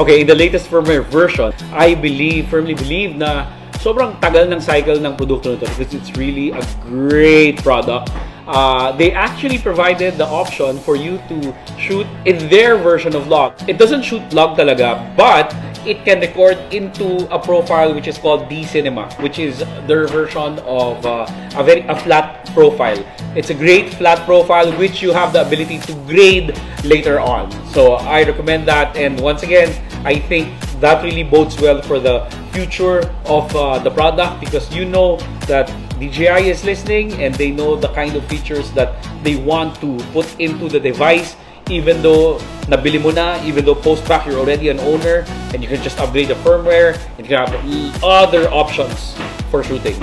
Okay, in the latest firmware version, I firmly believe na sobrang tagal ng cycle ng produkto nito because it's really a great product. They actually provided the option for you to shoot in their version of log. It doesn't shoot log talaga, but it can record into a profile which is called D-Cinema, which is their version of a flat profile. It's a great flat profile which you have the ability to grade later on. So I recommend that, and once again, I think that really bodes well for the future of the product, because you know that DJI is listening and they know the kind of features that they want to put into the device, even though nabili mo na, even though post-back you're already an owner and you can just upgrade the firmware and you can have other options for shooting.